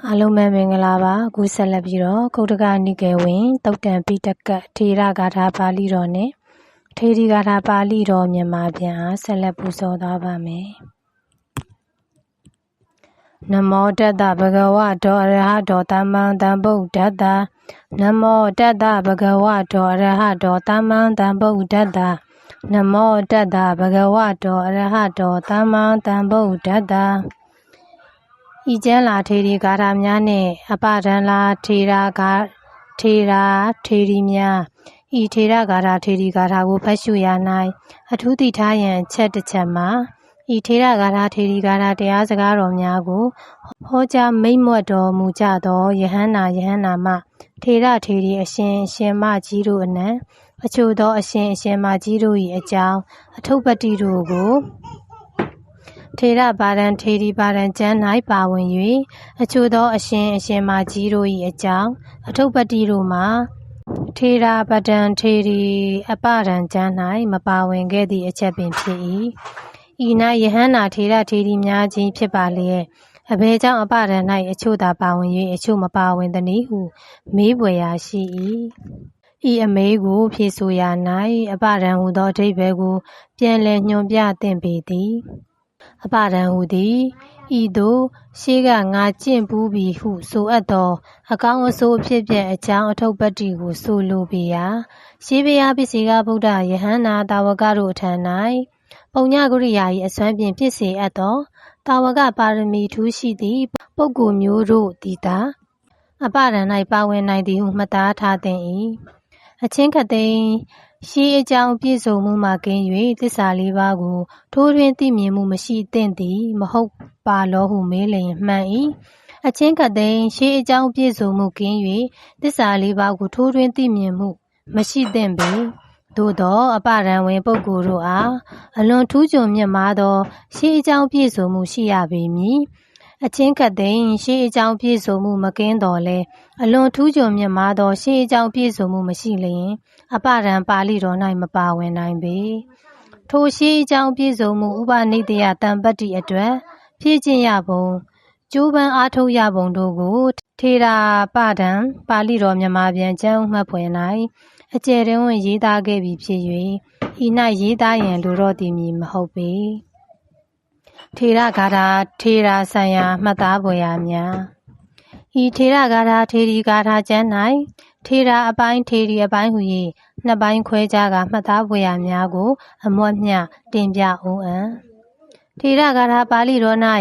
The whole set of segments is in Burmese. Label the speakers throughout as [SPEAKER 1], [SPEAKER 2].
[SPEAKER 1] အားလုံးပဲမင်္ဂလာပါအခုဆက်လက်ပြီးတော့ကုဋ္ဌကနိကေဝင်သုတ်တံပိဋကထေရဂါထာပါဠိတော်နဲ့ထေရီဂါထာပါဠိတော်မြန်မာပြန်အားဆက်လက်ပူဇော်သွားပါမယ်နမောတတ္တဗဂဝတောအရဟတောသမ္မာသမ္ဗုဒ္ဓတ္တနမောတတ္တဗဂဝတောအရဟတောသမ္မာသမ္ဗုဒ္ဓတ္တနမောတတ္တဗဂဝတောအရဟတောသမ္မာသမ္ဗုဒ္ဓတ္တဤကျမ်းလာထေရီဂါထာများနှင့်အပဒံလာထေရီများဤထေရဂါထာထေရီဂါထာကိုဖတ်ရှုရ၌အထူးသိထားရန်အချက်တစ်ချက်မှာဤထေရဂါထာထေရီဂါထာတရားစကားတော်များကိုဟောကြားမိန့်မြတ်တော်မူကြသောယဟန္နာမထေရထေရီအရှင်မကြီးတို့အနံအချို့သောအရှင်မကြီးတို့၏အကြောင်းအထုပ္ပတ္တိတို့ကိုထေရပါဒံထေရီပါဒံကျမ်း၌ပါဝင်၍အချို့သောအရှင်မကြီးတို့၏အကြောင်းအထုပ္ပတ္တိတို့မှာထေရပဒံထေရီအပဒံကျမ်း၌မပါဝင်ခဲ့သည့်အချက်ပင်ဖြစ်၏ဤ၌ယဟန္တာထေရထေရီများကြီးဖြစ်ပါလျက်အဘယ်ကြောင့်အပဒံ၌အချို့သာပါဝင်၍အချို့မပါဝင်သနည်းဟုမေးပွေရာရှိ၏ဤအမေးကိုဖြေဆိုရာ၌အပဒံဟူသောအဓိပ္ပာယ်ကိုပြန်လည်ညွှန်ပြသင့်ပေသည်အပဒံဟူသည်ဤသို့ရှေးကငါကျင့်ပူးပြီဟုဆိုအပ်သောအကောင်းအဆိုးအဖြစ်ပြက်အကြောင်းအထုပ္ပတ္တိကိုဆိုလိုပေရာရှေးဘုရားပစ္စေကဗုဒ္ဓယဟန္တာတာဝကတို့ထံ၌ပုံညကုရိယာ၏အစွမ်းဖြင့်ဖြစ်စေအပ်သောတာဝကပါရမီထူးရှိသည့်ပုဂ္ဂိုလ်မျိုးတို့သည်သာအပဒံ၌ပါဝင်နိုင်သည်ဟုမှတ်သားထားသင့်၏အချင်းခသိန်းရှေးအကြောင်းပြည့်စုံမှုမှကင်း၍သစ္စာလေးပါးကိုထိုးထွင်းသိမြင်မှုမရှိသင့်သည်မဟုတ်ပါလောဟုမေးလျင်မှန်၏အချင်းခသိန်းရှေးအကြောင်းပြည့်စုံမှုကင်း၍သစ္စာလေးပါးကိုထိုးထွင်းသိမြင်မှုမရှိသင့်ပေသို့သောအပဒံဝင်ပုဂ္ဂိုလ်တို့အားအလွန်ထူးချွန်မြတ်မားသောရှေးအကြောင်းပြည့်စုံမှုရှိရပေမည်အချင်းခသိန်းရှေးအကြောင်းပြည့်စုံမှုမကင်းတော်လဲအလွန်ထူးချွန်မြတ်မားသောရှေးအကြောင်းပြည့်စုံမှုမရှိလျင်အပဒံပါဠိတော်၌မပါဝင်နိုင်ပေထိုရှေးအကြောင်းပြည့်စုံမှုဥပနိဒယတံပတ္တိအတွက်ဖြည့်ကျင့်ရပုံကျိုးပန်းအားထုတ်ရပုံတို့ကိုထေရပဒံပါဠိတော်မြန်မာပြန်ကျမ်းမှတ်ဖွယ်၌အကျယ်တွင်ဝင်ရေးသားခဲ့ပြီဖြစ်၍ဤ၌ရေးသားရန်လိုတော့သည်မည်မဟုတ်ပေထေရဂါထာထေရဆိုင်ရာမှတ်သားဖွယ်ရာများဤထေရဂါထာထေရီဂါထာကျမ်း၌ထေရအပိုင်းထေရီအပိုင်းဟူ၍နှစ်ပိုင်းခွဲခြားကမှတ်သားဖွယ်ရာများကိုအမွတ်မျှတင်ပြဦးအံ့ထေရဂါထာပါဠိတော်၌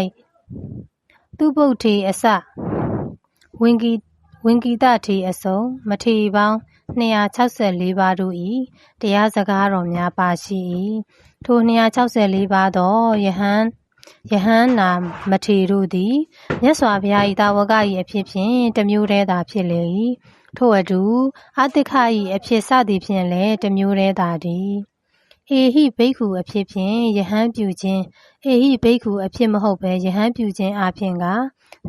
[SPEAKER 1] သူပုတ်ထေအစဝင်ဂီတထေအစုံမထေပေါင်း264ပါးတို့၏တရားစကားတော်များပါရှိ၏ထို264ပါးသောယဟန္နာမထေတို့သည်မြတ်စွာဘုရား၏တာဝက၏အဖြစ်ဖြင့်တစ်မျိုးတည်းသာဖြစ်လေ၏ထို့အတူအတိခ၏အဖြစ်စသည်ဖြင့်လည်းတစ်မျိုးတည်းသာသည်ဧဟိဘိက္ခုအဖြစ်ဖြင့်ယဟန်ပြုခြင်းဧဟိဘိက္ခုအဖြစ်မဟုတ်ဘဲယဟန်ပြုခြင်းအပြင်က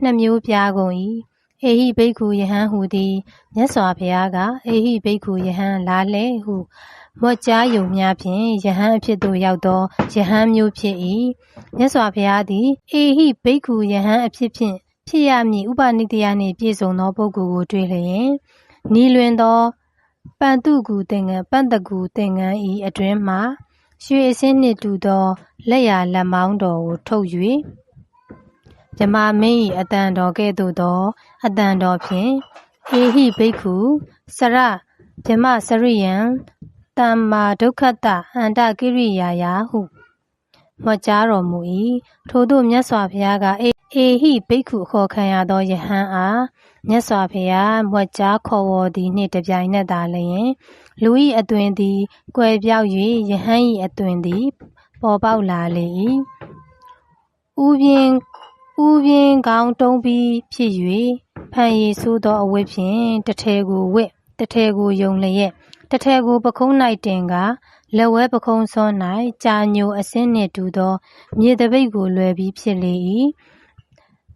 [SPEAKER 1] နှစ်မျိုးပြားကုန်၏ဧဟိဘိက္ခုယဟန်ဟူသည်မြတ်စွာဘုရားကဧဟိဘိက္ခုယဟန်လာလဲဟုမွတ်ကြားယုံများဖြင့်ယဟန်အဖြစ်သို့ရောက်သောယဟန်မျိုးဖြစ်၏မြတ်စွာဘုရားသည်ဧဟိဘိက္ခုယဟန်အဖြစ်ဖြင့်ဖြစ်ရမည်ဥပနိဒယနှင့်ပြည့်စုံသောပုဂ္ဂိုလ်ကိုတွေ့လျင်နီလွင်သောပန္တကူသင်္ကန်းဤအတွင်းမှရွှေအစင်းနှင့်တူသောလက်ရာလက်မောင်းတော်ကိုထုတ်၍ဗမာမင်း၏အတန်တော်ကဲ့သို့သောအတန်တော်ဖြင့်ဧဟိဘိက္ခုစရဗမစရိယံတမ္မာဒုက္ခတအန္တကိရိယာယဟုမွတ်ကြားတော်မူ၏ထို့သို့မြတ်စွာဘုရားကဧဟိဘိက္ခုခေါ်ခံရသောယဟန်အားမြတ်စွာဘုရားမွတ်ကြားခေါ်ဝေါ်သည်နှင့်တပြိုင်နက်သာလျင်လူ၏အသွင်သည်ကွယ်ပြောက်၍ယဟန်၏အသွင်သည်ပေါ်ပေါက်လာလေ၏ဥပြင်းကောင်းတုံးပြီးဖြစ်၍ဖန်ရည်ဆိုးသောအဝတ်ဖြင့်တထည်ကိုဝတ်တထည်ကိုယုံလျက်တထည်ကိုပခုံး၌တင်ကလက်ဝဲပခုံးစွန်း၌ကြာညိုအစင်းနှင့်တူသောမြေတပိတ်ကိုလွယ်ပြီးဖြစ်လေ၏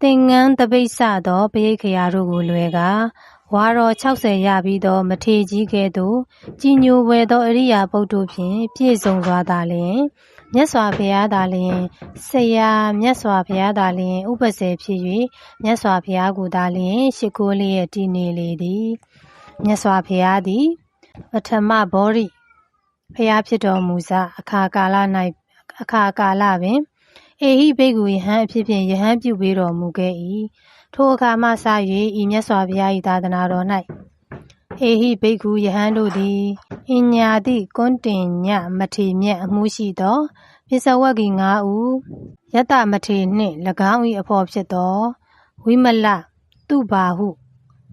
[SPEAKER 1] သင်္ကန်းတပိတ်စသောပရိက္ခရာတို့ကိုလွယ်ကဝါတော်60ရပြီးသောမထေကြီးကဲ့သို့ကြည်ညိုဝဲသောအရိယာပုဒ်တို့ဖြင့်ပြည့်စုံစွာသာလျှင် မြတ်စွာဘုရားသာလျှင်ဆရာမြတ်စွာဘုရားသာလျှင်ဥပစေဖြစ်၍မြတ်စွာဘုရားကိုသာလျှင်ရှိခိုးလျက်တည်နေလေသည်မြတ်စွာဘုရားသည်ပထမဘောဓိဘုရားဖြစ်တော်မူစအခါကာလပင်အေဟိဘိက္ခုယဟန်အဖြစ်ဖြင့်ယဟန်ပြုပေးတော်မူခဲ့၏ထိုအခါမှစ၍ဤမြတ်စွာဘုရား၏သာသနာတော်၌အေဟိဘိက္ခုယဟန်တို့သည်အညာတိကွန်းတင်ညမထေမြတ်အမှုရှိသောပစ္စဝဂ္ဂီ9ဦးယတမထေနှင့်၎င်း၏အဖော်ဖြစ်သောဝိမလသူဘာဟု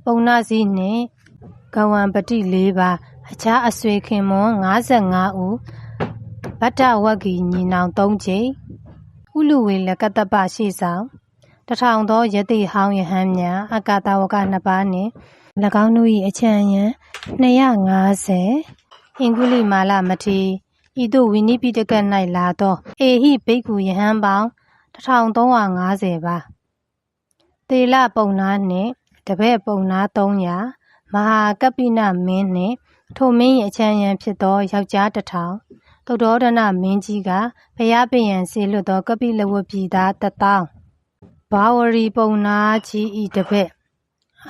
[SPEAKER 1] ပုံနာစည်းနှင့်ကဝံပတိ4ပါးအခြားအဆွေခင်မွန်55ဦးဗတ္တဝဂ္ဂီညီနောင်3ကြိမ်ဥလူဝေလကတ္တပရှိဆောင်1000သောယတိဟောင်းယဟန်များအကာတဝက2ပါးနှင့်၎င်းတို့၏အချမ်းယံ250အင်္ဂုလိမာလမထေဤသို့ဝိနိပိတက၌လာသောအေဟိဘိက္ခုယဟန်ပေါင်း1350ပါသေလပုံနာနှင့်တပည့်ပုံနာ300မဟာကပ္ပိနမင်းနှင့်ထိုမင်း၏အချမ်းယံဖြစ်သောယောက်ျား1000သုတ္တောဒနမင်းကြီးကဘုရားပင်ရန်စေလွတ်သောကပိလဝတ်ပြည်သား1000ဘာဝရီပုံနာကြီးဤတပည့်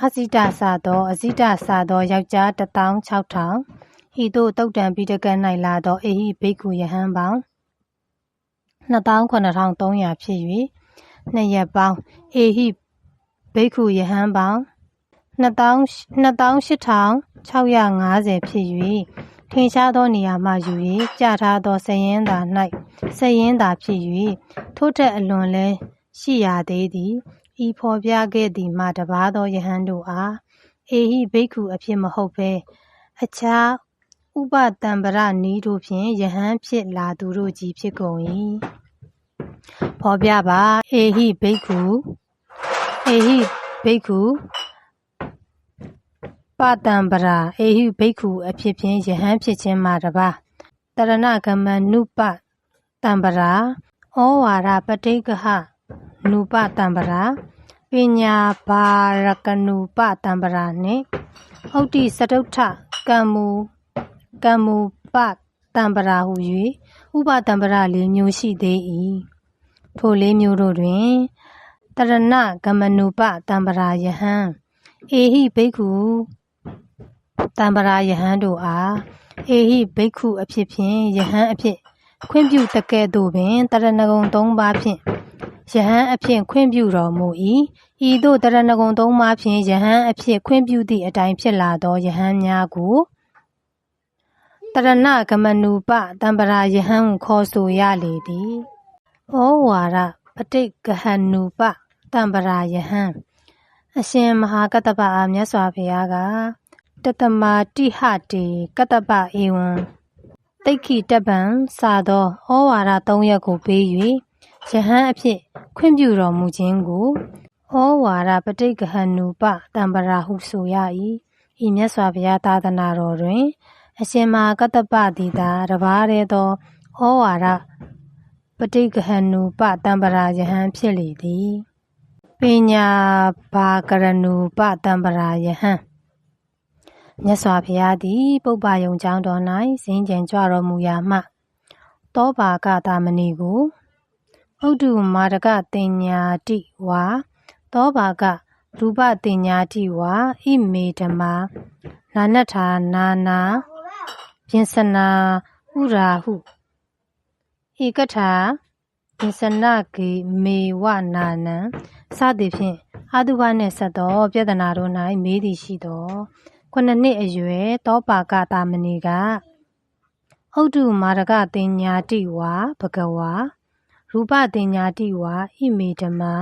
[SPEAKER 1] အဇိတစသောယောက်ျား16000ဤသို့တုတ်တံပိဋက၌လာသောအေဟိဘိက္ခုယဟန်ပေါင်း29300ဖြစ်၍နှစ်ရက်ပေါင်းအေဟိဘိက္ခုယဟန်ပေါင်း28650ဖြစ်၍ထင်ရှားသောနေရာမှယူ၍ကြထားသောစည်ရင်းသာဖြစ်၍ထို့ထက်အလွန်လဲရှိရသေးသည်ဤဖော်ပြခဲ့သည်မှတပါးသောယဟန်တို့အားအေဟိဘိက္ခုအဖြစ်မဟုတ်ဘဲအခြားဥပတံပရနီးတို့ဖြင့်ယဟန်ဖြစ်လာသူတို့ကြီးဖြစ်ကုန်၏ဖော်ပြပါအေဟိဘိက္ခုပတံပရာအေဟိဘိက္ခုအဖြစ်ဖြင့်ယဟန်ဖြစ်ခြင်းမှာတပါတရဏဂမနုပတံပရာဩဝါဒပဋိက္ခနုပတံပရာပညာဘာရကနုပတံပရာနှင့်ဩတ္တိစတုထကမ္မူပတံပရာဟု၍ဥပတံပရာ4မျိုးရှိသေး၏ထို4မျိုးတို့တွင်တရဏဂမနုပတံပရာယဟန်အေဟိဘိက္ခုတံပရာယဟန်တို့အားအေဟိဘိက္ခုအဖြစ်ဖြင့်ယဟန်အဖြစ်ခွင့်ပြုတကဲ့သို့ပင်တရဏဂုံ3ပါးဖြင့်ယဟန်အဖြစ်ခွင့်ပြုတော်မူ၏ဤသို့တရဏဂုံ3ပါးဖြင့်ယဟန်အဖြစ်ခွင့်ပြုသည့်အတိုင်းဖြစ်လာသောယဟန်များကိုတရဏဂမနုပတံပရာယဟန်ခေါ်ဆိုရလေသည်ဩဝါဒပဋိက္ခနုပတံပရာယဟန်အရှင်မဟာကတ္တပအားမြတ်စွာဘုရားကတတမတိဟတေကတ္တပဧဝံတိခိတပံစသောဩဝါဒ3ရပ်ကိုပေး၍ယဟန်အဖြစ်ခွင့်ပြုတော်မူခြင်းကိုဩဝါဒပဋိက္ခနုပတံပရာဟုဆိုရ၏ဤမြတ်စွာဘုရားသာသနာတော်တွင်အရှင်မဟာကတ္တပသည်သာတပါးတည်းသောဩဝါဒပဋိက္ခနုပတံပရာယဟန်ဖြစ်လေသည်ပညာဘာကရဏုပတံပရာယဟန်မြတ်စွာဘုရားသည်ပုပ္ပယုံကျောင်းတော်၌ဇင်းကျင်ကြွတော်မူရာမှတောပါကတာမဏီကိုဥဒ္ဓမာရကတင်ညာတိဝါတောပါကရူပတင်ညာတိဝါဣမေဓမ္မာနာနထာနာနာပြင်စနာဥရာဟုဧကထာပြင်စနာကေမေဝနာနံစသည်ဖြင့်အာတုဘနှင့်ဆက်သောပြဿနာတို့၌မေးသည်ရှိသော9နှစ်အရွယ်တောပါကတာမဏီကဥဒ္ဓမာရကတင်ညာတိဝါဘဂဝါရူပတင်ညာတိဝါဣမေဓမ္မာ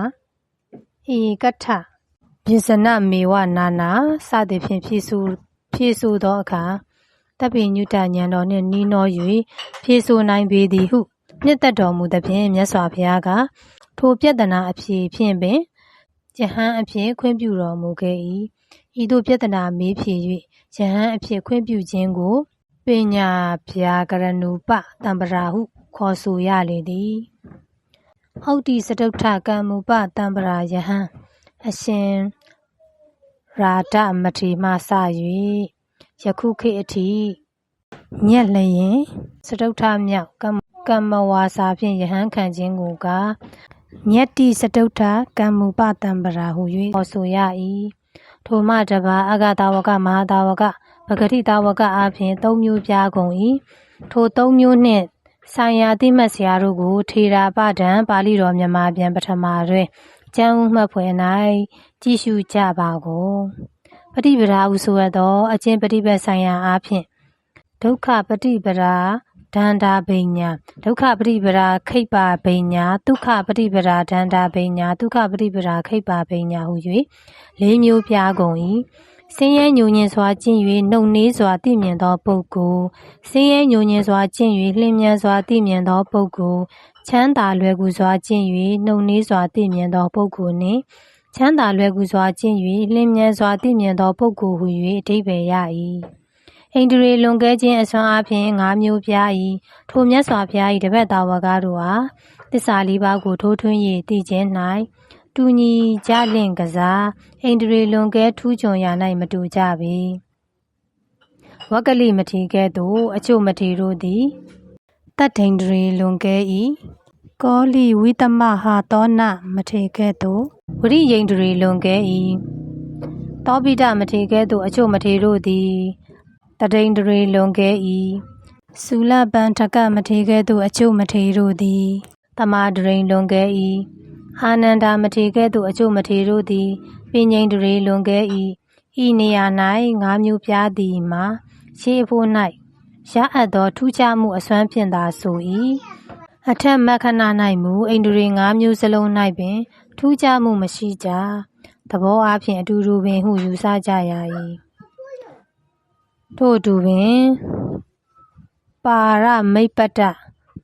[SPEAKER 1] ဧကထပြင်စနာမေဝနာနာစသည်ဖြင့်ဖြည့်ဆိုသောအခါတပ်ပိညုတဉာဏ်တော်နှင့်နီးနှော၍ဖြည့်ဆိုနိုင်ပေသည်ဟုနှစ်သက်တော်မူသဖြင့်မြတ်စွာဘုရားကထိုပြဿနာအဖြေဖြင့်ပင်ယဟန်အဖြစ်ခွင့်ပြုတော်မူခဲ့၏ဤသို့ပြဿနာမေးဖြေ၍ယဟန်အဖြစ်ခွင့်ပြုခြင်းကိုပညာဗျာကရဏုပတံပရာဟုခေါ်ဆိုရလေသည်ဩတ္တိစတုထကမ္မူပတံပရာယဟန်အရှင်ရာဓမထေမှစ၍ယခုခေတ်အထိညက်လျင်စတုထမြောက်က ကမ္မဝါစာဖြင့်ယဟန်ခံခြင်းကိုကညတ္တိစတုဋ္ဌကမ္မူပတံပရာဟု၍ခေါ်ဆိုရ၏ထိုမှတပါအဂတာဝကမဟာတာဝကပဂတိတာဝကအားဖြင့်၃မျိုးပြားကုန်၏ထို၃မျိုးနှင့်ဆိုင်ရာတိမှတ်စရာတို့ကိုထေရပဒံပါဠိတော်မြန်မာပြန်ပထမတွင်ကျမ်းဥမှတ်ဖွယ်၌ကြည့်ရှုကြပါကုန်ပฏิပဒါဟုဆိုရသောအကျင့်ပฏิပတ်ဆိုင်ရာအားဖြင့်ဒုက္ခပฏิပဒါဒန္တာဘိညာဒုက္ခပฏิပဒါခိပ္ပဘိညာဒုက္ခပฏิပဒါဒန္တာဘိညာဒုက္ခပฏิပဒါခိပ္ပဘိညာဟု၍၄မျိုးပြားကုန်၏ဆင်းရဲညှို့ညင်စွာကျင့်၍နှုတ်နှေးစွာသိမြင်သောပုဂ္ဂိုလ်ဆင်းရဲညှို့ညင်စွာကျင့်၍လျင်မြန်စွာသိမြင်သောပုဂ္ဂိုလ်ချမ်းသာလွယ်ကူစွာကျင့်၍နှုတ်နှေးစွာသိမြင်သောပုဂ္ဂိုလ်နှင့်ချမ်းသာလွယ်ကူစွာကျင့်၍လျင်မြန်စွာသိမြင်သောပုဂ္ဂိုလ်ဟု၍အဓိပ္ပာယ်ရ၏ဣန္ဒြေလွန်ကဲခြင်းအစွမ်းအားဖြင့်၅မျိုးပြား၏ထိုမြတ်စွာဘုရား၏တပည့်တာဝကတို့အားသစ္စာ၄ပါးကိုထိုးထွင်း၍သိခြင်း၌တူညီကြလင့်ကစားဣန္ဒြေလွန်ကဲထူးချွန်ရာ၌မတူကြပေဝက္ကလိမထေကဲ့သို့အချို့မထေတို့သည်တတ္ထိန္ဒြေလွန်ကဲ၏ကောလိဝိသမဟာသောနမထေကဲ့သို့ဝရိယိန္ဒြေလွန်ကဲ၏သောပိတမထေကဲ့သို့အချို့မထေတို့သည်တတိန္ဒြေလွန်ကဲ၏သုလပန္ထကမထေကဲ့သို့အချို့မထေတို့သည်တမဒရိန်လွန်ကဲ၏အာနန္ဒာမထေကဲ့သို့အချို့မထေတို့သည်ပညိန္ဒြေလွန်ကဲ၏ဤနေရာ၌၅မျိုးပြားသည်မှာရှေးအဖို့၌ရအပ်သောထူးခြားမှုအစွမ်းဖြင့်သာဆို၏အထက်မက္ခဏ၌မူဣန္ဒြေ၅မျိုးစလုံး၌ပင်ထူးခြားမှုမရှိကြသဘောအားဖြင့်အတူတူပင်ဟုယူဆကြရ၏ထို့အတူပင်ပါရမိပ္ပတ္တ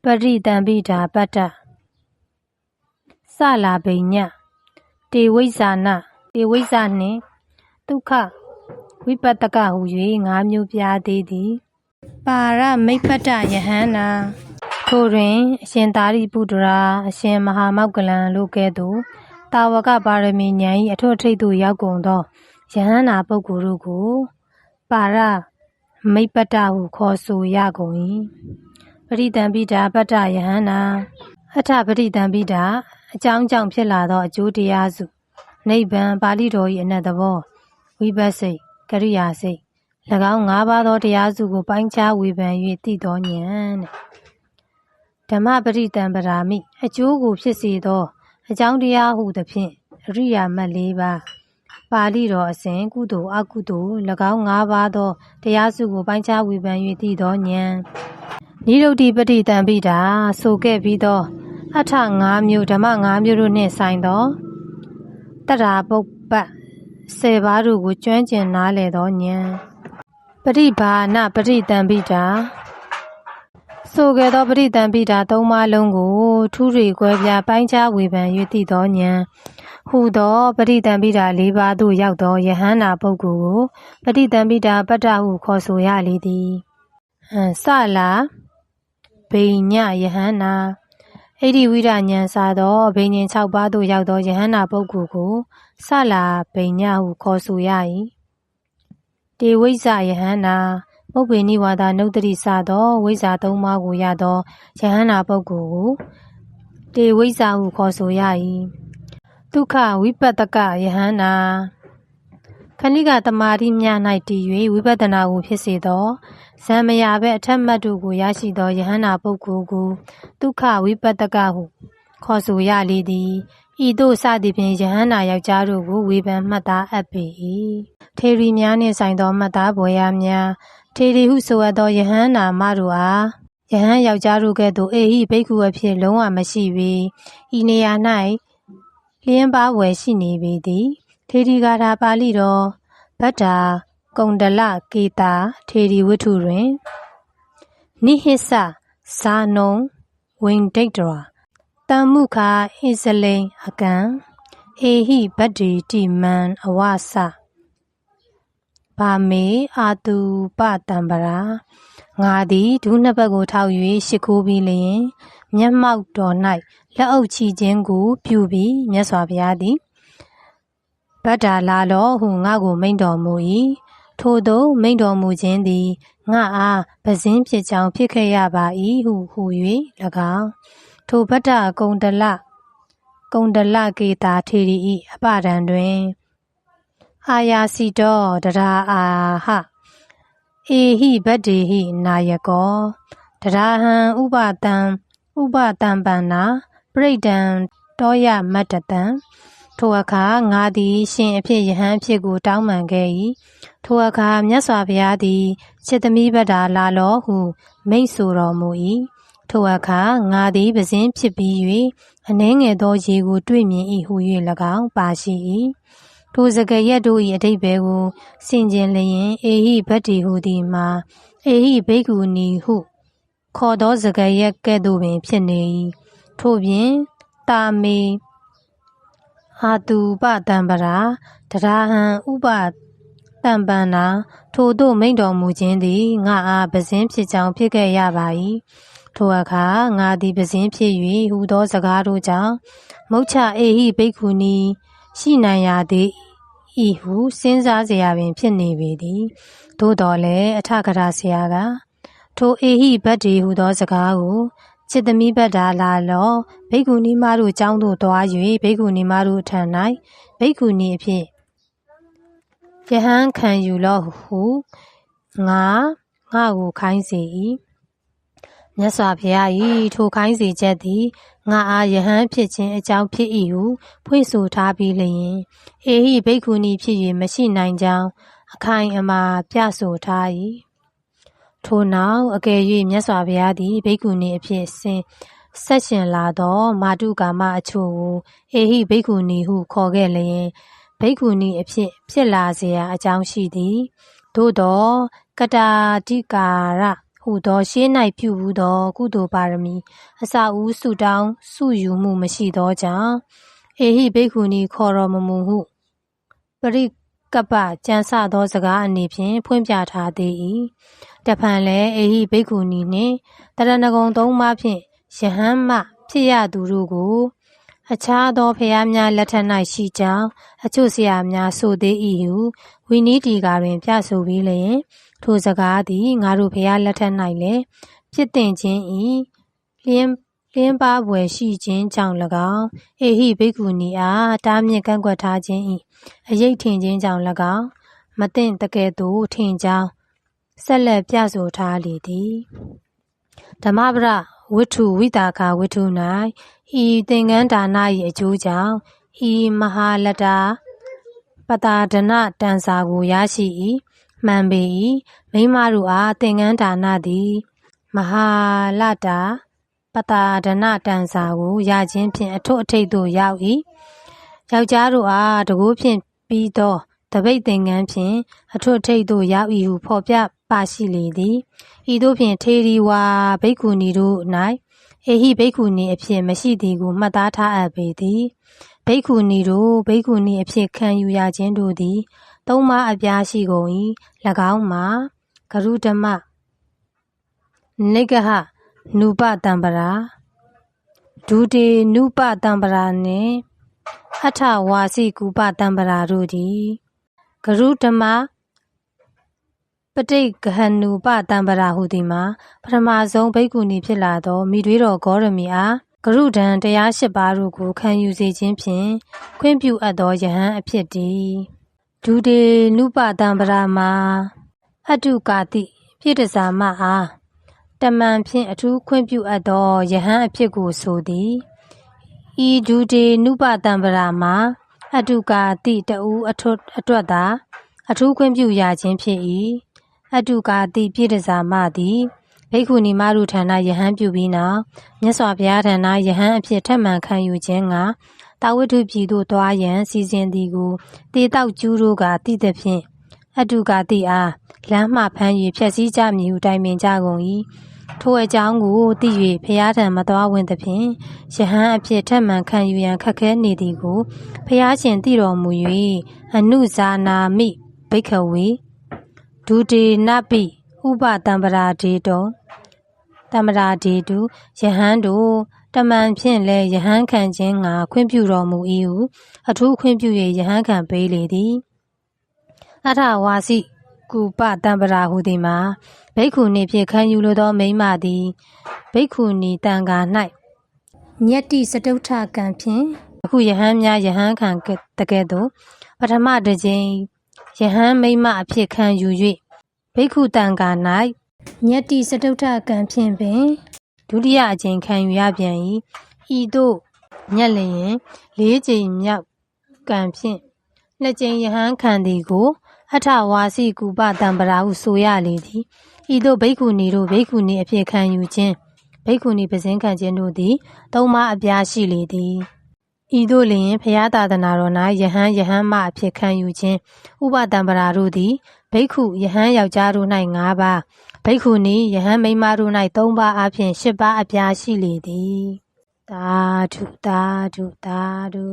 [SPEAKER 1] ပရိတံပိဓာပတ္တစလာဘိညတေဝိဇ္ဇာနတေဝိဇ္ဇနှင့်ဒုက္ခဝိပတ္တကဟု၍၅မျိုးပြားသေးသည်ပါရမိပ္ပတ္တယဟန္တာထိုတွင်အရှင်သာရိပုတ္တရာအရှင်မဟာမောက္ကလံတို့ကဲ့သို့တာဝကပါရမီဉာဏ်၏အထွတ်အထိပ်သို့ရောက်ကုန်သောယဟန္တာပုဂ္ဂိုလ်တို့ကိုပါရမိပ္ပတ္တဟုခေါ်ဆိုရကုန်၏ပရိတံပိဓာပတ္တယဟန္တာအထပရိတံပိဓာအကြောင်းကြောင့်ဖြစ်လာသောအကျိုးတရားစုနိဗ္ဗာန်ပါဠိတော်၏အနက်သဘောဝိပဿစိတ်ကရိယာစိတ်၎င်း၅ပါးသောတရားစုကိုပိုင်းခြားဝေဖန်၍သိသောဉာဏ်ဓမ္မပရိတံပရာမိအကျိုးကိုဖြစ်စေသောအကြောင်းတရားဟုသဖြင့်အရိယာမတ်၄ပါးပါဠိတော်အစဉ်ကုသိုလ်အကုသိုလ်၎င်း၅ပါးသောတရားစုကိုပိုင်းခြားဝေဖန်၍သိသောဉာဏ်နိရုဒ္ဓိပရိတံပိဓာဆိုခဲ့ပြီးသောအထ၅မျိုးဓမ္မ၅မျိုးတို့နှင့်ဆိုင်သောတတ္ထာပုပ္ပတ်10ပါးတို့ကိုကျွမ်းကျင်နားလည်သောဉာဏ်ပရိဘာဏပရိတံပိဓာဆိုခဲ့သောပရိတံပိဓာ၃ပါးလုံးကိုထူးတွေကွဲပြားပိုင်းခြားဝေဖန်၍သိသောဉာဏ်ဟူသောပရိတံပိဓာ၄ပါးသို့ရောက်သောယဟန္တာပုဂ္ဂိုလ်ကိုပရိတံပိဓာပတ္တဟုခေါ်ဆိုရလေသည်စလာဘိညယဟန္တာဣတိဝိရဉာဏ်စာသောဘိညာဉ်6ပါးသို့ရောက်သောယဟန္တာပုဂ္ဂိုလ်ကိုစလာဘိညဟုခေါ်ဆိုရ၏တေဝိဇ္ဇယဟန္တာပုပ္ပေနိဝါဒနုတ္တိစသောဝိဇ္ဇာ၃ပါးကိုရသောယဟန္တာပုဂ္ဂိုလ်ကိုတေဝိဇ္ဇဟုခေါ်ဆိုရ၏ဒုက္ခဝိပတ္တကယဟန္တာခဏိကတမာတိမြ၌တည်၍ဝိပဿနာကိုဖြစ်စေသောဇံမယာဘက်အထက်မှတ်တို့ကိုရရှိသောယဟန္တာပုဂ္ဂိုလ်ကိုဒုက္ခဝိပတ္တကဟုခေါ်ဆိုရလေသည်ဤသို့စသည်ဖြင့်ယဟန္တာယောက်ျားတို့ကိုဝေဖန်မှတ်သားအပ်ပေ၏ထေရီများနှင့်ဆိုင်သောမှတ်သားဘွယ်ရာများထေရီဟုဆိုအပ်သောယဟန္တာမတို့အားယဟန်ယောက်ျားတို့ကဲ့သို့အေဟိဘိက္ခုအဖြစ်လုံးဝမရှိ၍ဤနေရာ၌လျင်းပါဝယ်ရှိနေပေသည်ထေရီဂါထာပါဠိတော်ဗတ္တာကုန္ဒလကေတာထေရီဝတ္ထုတွင်နိဟစ္စဇာနုံဝိန္ဒိတ္တရာတမ္မုခာဣဇလိန်အကံအေဟိဗတ္တိတိမံအဝဆဘာမေအာတုပတံပရာငါသည်ဒုနှစ်ပတ်ကိုထောက်၍ရှိခိုးပြီးလျင်မျက်မှောက်တော်၌လက်အုပ်ချီခြင်းကိုပြုပြီးမြတ်စွာဘုရားသည်ဗတ္တာလာလောဟုငါကိုမိန့်တော်မူ၏ ထို့သောမိန့်တော်မူခြင်းသည်ငါအားပဇင်းဖြစ်ကြောင်းဖြစ်ခဲ့ရပါ၏ဟု၍၎င်းထိုဗတ္တကုန္ဒလကေတာထေရီ၏အပဒံတွင်အာယာစီတောတရာအာဟအေဟိဗတ္တေဟိနာယကောတရာဟံဥပတံပန္နာပရိဒံတောယမတ္တတံထိုအခါငါသည်ရှင်အဖြစ်ယဟန်အဖြစ်ကိုတောင်းပန်ခဲ့၏ထိုအခါမြတ်စွာဘုရားသည်ချစ်သမီးဗတ္တာလာလောဟုမိန့်ဆိုတော်မူ၏ထိုအခါငါသည်ပဇင်းဖြစ်ပြီး၍အနှဲငယ်သောရေကိုတွေ့မြင်၏ဟု၍၎င်းပါရှိ၏ထိုစကားရက်တို့၏အဓိပ္ပာယ်ကိုဆင်ခြင်လျင်အေဟိဗတ္တိဟုသည်မှာအေဟိဘိက္ခုနီဟုခေါ်သောစကားရက်ကဲ့သို့ပင်ဖြစ်နေ၏ထို့ပြင်တာမေအာတုပတံပရာတရာဟံဥပတံပန္နာထို့သို့မိန့်တော်မူခြင်းသည်ငါအားပဇင်းဖြစ်ကြောင်းဖြစ်ခဲ့ရပါ၏ထိုအခါငါသည်ပဇင်းဖြစ်၍ဟူသောစကားတို့ကြောင့်မုတ်ချအေဟိဘိက္ခုနီရှိနိုင်ရသည်ဤဟုစဉ်းစားเสียပင်ဖြစ်နေပေသည်သို့တော်လည်းအထကရာဆရာကထိုအေဟိဗတ္တိဟူသောစကားကိုချစ်သမီးဗတ္တာလာလောဘိက္ခုနီမတို့ကျောင်းသို့သွား၍ဘိက္ခုနီမတို့ထံ၌ဘိက္ခုနီအဖြစ်ယဟန်ခံယူလောဟုငါကိုခိုင်းစေ၏မြတ်စွာဘုရား၏ထိုခိုင်းစေချက်သည်ငါအားယဟန်ဖြစ်ခြင်းအကြောင်းဖြစ်၏ဟုဖွင့်ဆိုထားပြီးလျင်အေဟိဘိက္ခုနီဖြစ်၍မရှိနိုင်ကြောင်းအခိုင်အမာပြဆိုထား၏ထိုနောက်အကယ်၍မြတ်စွာဘုရားသည်ဘိက္ခုနီအဖြစ်ဆက်ရှင်လာသောမာတုကာမအချို့ကိုအေဟိဘိက္ခုနီဟုခေါ်ခဲ့လျင်ဘိက္ခုနီအဖြစ်လာเสียအကြောင်းရှိသည်သို့သောကတာတိကာရဟူသောရှေး၌ပြုဘူးသောကုသိုလ်ပါရမီအစအဦးဆုတောင်းဆုယူမှုမရှိသောကြောင့်အေဟိဘိက္ခုနီခေါ်တော်မမူဟုပရိကပ္ပကျမ်းစသောစကားအနေဖြင့်ဖွင့်ပြထားသေး၏တဖန်လည်းအေဟိဘိက္ခုနီနှင့်တရဏဂုံသုံးပါးဖြင့်ယဟန်မှဖြစ်ရသူတို့ကိုအခြားသောဖျားများလက်ထက်၌ရှိကြောင်းအချို့ဆရာများဆိုသေး၏ဟုဝိနည်းတီကာတွင်ပြဆိုပြီးလျင်ထိုစကားသည်ငါတို့ဖျားလက်ထက်၌လည်းဖြစ်တင်ခြင်း၏လျင်းပါးပွဲရှိခြင်းကြောင့်၎င်းအေဟိဘိက္ခုနီအားတားမြစ်ကန့်ကွက်ထားခြင်း၏အရေးထင်ခြင်းကြောင့်၎င်းမသင့်တကယ်သို့ထင်ကြောင်းဆက်လက်ပြဆိုထားလေသည်ဓမ္မပဒဝိထုဝိတာခဝိထု၌ဤသင်္ကန်းဒါန၏အကျိုးကြောင့်ဤမဟာလတ္တာပတာဒနာတန်စာကိုရရှိ၏မှန်ပေ၏မိန်းမတို့အားသင်္ကန်းဒါနသည်မဟာလတ္တာပတာဒနာတန်စာကိုရခြင်းဖြင့်အထွတ်အထိပ်သို့ရောက်၏ယောက်ျားတို့အားတကိုးဖြင့်ပြီးသောတပိတ်သင်္ကန်းဖြင့်အထွတ်ထိပ်သို့ရောက်၏ဟုဖော်ပြပါရှိလေသည်ဤသို့ဖြင့်ထေရီဝါဘိက္ခုနီတို့၌အေဟိဘိက္ခုနီအဖြစ်မရှိသည်ကိုမှတ်သားထားအပ်ပေသည်ဘိက္ခုနီတို့ဘိက္ခုနီအဖြစ်ခံယူရခြင်းတို့သည်သုံးပါးအပြားရှိကုန်၏၎င်းမှာဂရုဓမ္မနိဂဟနုပတံပရာဒုတေနုပတံပရာနှင့်အထဝါစီကူပတံပရာတို့သည်ဂရုဓမ္မပဋိဂဟနုပတံပရာဟုသည်မှာပထမဆုံးဘိက္ခုနီဖြစ်လာသောမိတွေးတော်ဂေါရမီအားဂရုဒံတရား၈ပါးတို့ကိုခံယူစေခြင်းဖြင့်ခွင့်ပြုအပ်သောယဟန်အဖြစ်တည်ဒုတေနုပတံပရာမှာအတုကာတိပြည့်တစားမအားတမန်ဖြင့်အထူးခွင့်ပြုအပ်သောယဟန်အဖြစ်ကိုဆိုသည်ဤဒုတေနုပတံပရာမှာအတုကာတိတဦးအတွက်သာအထူးခွင့်ပြုရခြင်းဖြစ်၏အတုကာတိပြည့်တစားမသည်ဘိက္ခုနီမတို့ထံ၌ယဟန်ပြုပြီးနောက်မြတ်စွာဘုရားထံ၌ယဟန်အဖြစ်ထပ်မံခံယူခြင်းကတာဝတ္ထုပြည်သို့သွားရန်စီစဉ်သည်ကိုတေတောက်ကျူးတို့ကသိသဖြင့်အတုကာတိအားလမ်းမှဖမ်း၍ဖျက်ဆီးကြမည်ဟုတိုင်ပင်ကြကုန်၏ထိုအကြောင်းကိုသိ၍ဘုရားထံမသွားဝင်သဖြင့်ယဟန်အဖြစ်ထပ်မံခံယူရန်ခက်ခဲနေသည်ကိုဘုရားရှင်သိတော်မူ၍အနုဇာနာမိဘိက္ခဝေဒုတေနပိဥပတံပရာဒေတုတမရာဒေတုယဟန်တို့တမန်ဖြင့်လည်းယဟန်ခံခြင်းငါခွင့်ပြုတော်မူ၏ဟုအထူးခွင့်ပြု၍ယဟန်ခံပေးလေသည်အထဝါစီ ကူပတံပရာဟုသည်မှာဘိက္ခုနီဖြင့်ခံယူလိုသောမိန်းမသည်ဘိက္ခုနီတန်ခါ၌ညတ္တိစတုထကံဖြင့်အခုယဟန်များယဟန်ခံတကဲ့သို့ပထမတစ်ကြိမ်ယဟန်မိန်းမအဖြစ်ခံယူ၍ဘိက္ခုတန်ခါ၌ညတ္တိစတုထကံဖြင့်ပင်ဒုတိယအကြိမ်ခံယူရပြန်၏ဤသို့ညက်လျင်၄ကြိမ်မြောက်ကံဖြင့်နှစ်ကြိမ်ယဟန်ခံသည်ကိုအထဝါစီကူပတံပရာဟုဆိုရလေသည်ဤသို့ဘိက္ခုနီတို့ဘိက္ခုနီအဖြစ်ခံယူခြင်းဘိက္ခုနီပဇင်းခံခြင်းတို့သည်သုံးပါးအပြားရှိလေသည်ဤသို့လျင်ဘုရားသာသနာတော်၌ယဟန်မအဖြစ်ခံယူခြင်းဥပတံပရာတို့သည်ဘိက္ခုယဟန်ယောက်ျားတို့၌၅ပါးဘိက္ခုနီယဟန်မိန်းမတို့၌၃ပါးအပြင်၈ပါးအပြားရှိလေသည်သာဓုသာဓုသာဓု